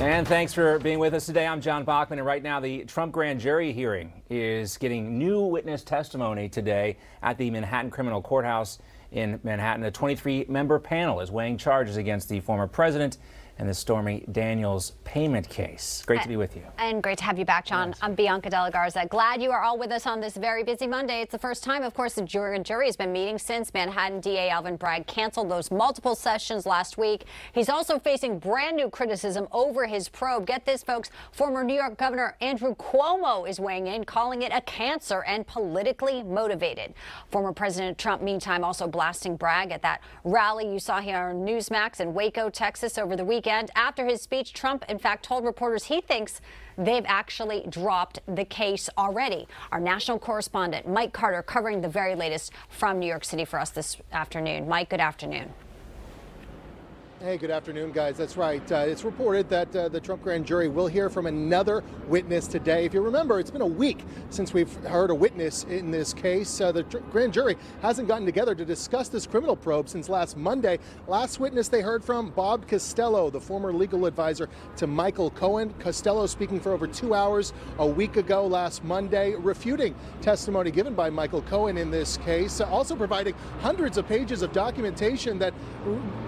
And thanks for being with us today. I'm John Bachman, and right now the Trump grand jury hearing is getting new witness testimony today at the Manhattan Criminal Courthouse in Manhattan. A 23-member panel is weighing charges against the former president and the Stormy Daniels payment case. Great to be with you. And great to have you back, John. Yes. I'm Bianca De La Garza. Glad you are all with us on this very busy Monday. It's the first time, of course, the jury has been meeting since Manhattan DA Alvin Bragg canceled those multiple sessions last week. He's also facing brand new criticism over his probe. Get this, folks. Former New York Governor Andrew Cuomo is weighing in, calling it a cancer and politically motivated. Former President Trump, meantime, also blasting Bragg at that rally you saw here on Newsmax in Waco, Texas over the weekend. After his speech, Trump, in fact, told reporters he thinks they've actually dropped the case already. Our national correspondent, Mike Carter, covering the very latest from New York City for us this afternoon. Mike, good afternoon. Hey, good afternoon, guys. That's right. It's reported that the Trump grand jury will hear from another witness today. If you remember, it's been a week since we've heard a witness in this case. The grand jury hasn't gotten together to discuss this criminal probe since last Monday. Last witness they heard from, Bob Costello, the former legal advisor to Michael Cohen. Costello speaking for over 2 hours a week ago last Monday, refuting testimony given by Michael Cohen in this case, also providing hundreds of pages of documentation that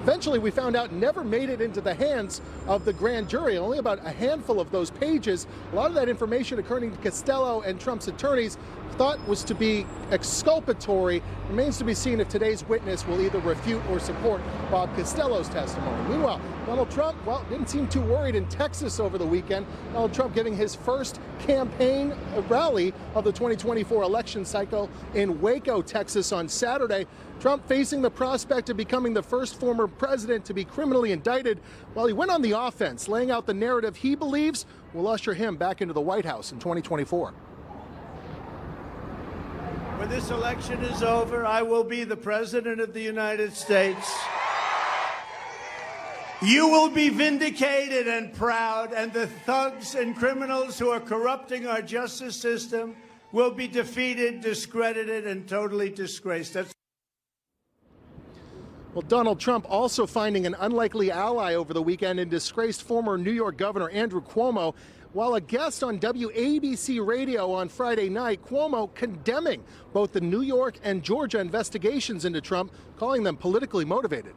eventually we found out never made it into the hands of the grand jury. Only about a handful of those pages. A lot of that information, according to Costello and Trump's attorneys, thought was to be exculpatory. Remains to be seen if today's witness will either refute or support Bob Costello's testimony. Meanwhile, Donald Trump, well, didn't seem too worried in Texas over the weekend. Donald Trump giving his first campaign rally of the 2024 election cycle in Waco, Texas on Saturday. Trump facing the prospect of becoming the first former president to be criminally indicted, while he went on the offense, laying out the narrative he believes will usher him back into the White House in 2024. When this election is over, I will be the President of the United States. You will be vindicated and proud, and the thugs and criminals who are corrupting our justice system will be defeated, discredited, and totally disgraced. Well, Donald Trump also finding an unlikely ally over the weekend in disgraced former New York Governor Andrew Cuomo. While a guest on WABC radio on Friday night, Cuomo condemning both the New York and Georgia investigations into Trump, calling them politically motivated.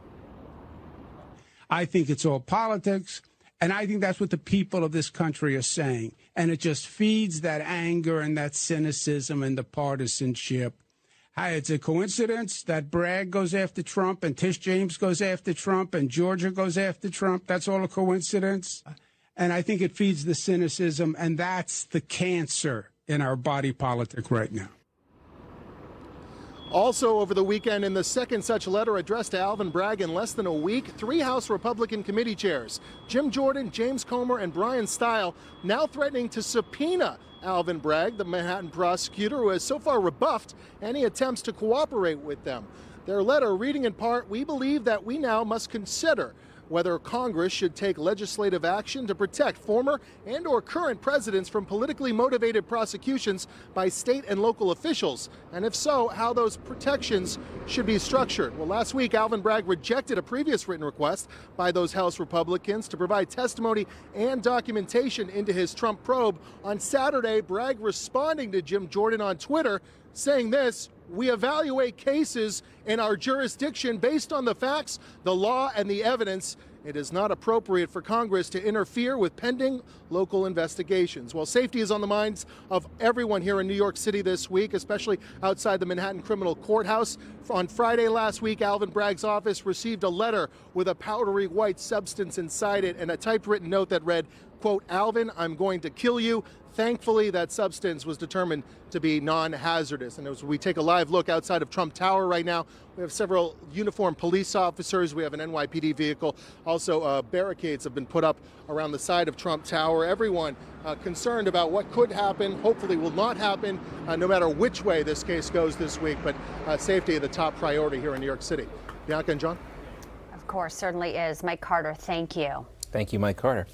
I think it's all politics, and I think that's what the people of this country are saying. And it just feeds that anger and that cynicism and the partisanship. It's a coincidence that Bragg goes after Trump and Tish James goes after Trump and Georgia goes after Trump. That's all a coincidence. And I think it feeds the cynicism, and that's the cancer in our body politic right now. Also over the weekend, in the second such letter addressed to Alvin Bragg in less than a week, 3 House Republican committee chairs, Jim Jordan, James Comer, and Brian Stile, now threatening to subpoena Alvin Bragg, the Manhattan prosecutor, who has so far rebuffed any attempts to cooperate with them. Their letter reading in part, "We believe that we now must consider whether Congress should take legislative action to protect former and or current presidents from politically motivated prosecutions by state and local officials, and if so, how those protections should be structured." Well, last week, Alvin Bragg rejected a previous written request by those House Republicans to provide testimony and documentation into his Trump probe. On Saturday, Bragg responding to Jim Jordan on Twitter, saying this: "We evaluate cases in our jurisdiction based on the facts, the law, and the evidence. It is not appropriate for Congress to interfere with pending local investigations." Well, safety is on the minds of everyone here in New York City this week, especially outside the Manhattan Criminal Courthouse. On Friday last week, Alvin Bragg's office received a letter with a powdery white substance inside it and a typewritten note that read, quote, "Alvin, I'm going to kill you." Thankfully, that substance was determined to be non-hazardous. And as we take a live look outside of Trump Tower right now, we have several uniformed police officers. We have an NYPD vehicle. Also, barricades have been put up around the side of Trump Tower. Everyone concerned about what could happen, hopefully will not happen, no matter which way this case goes this week. But safety is the top priority here in New York City. Bianca and John? Of course, certainly is. Mike Carter, thank you. Thank you, Mike Carter.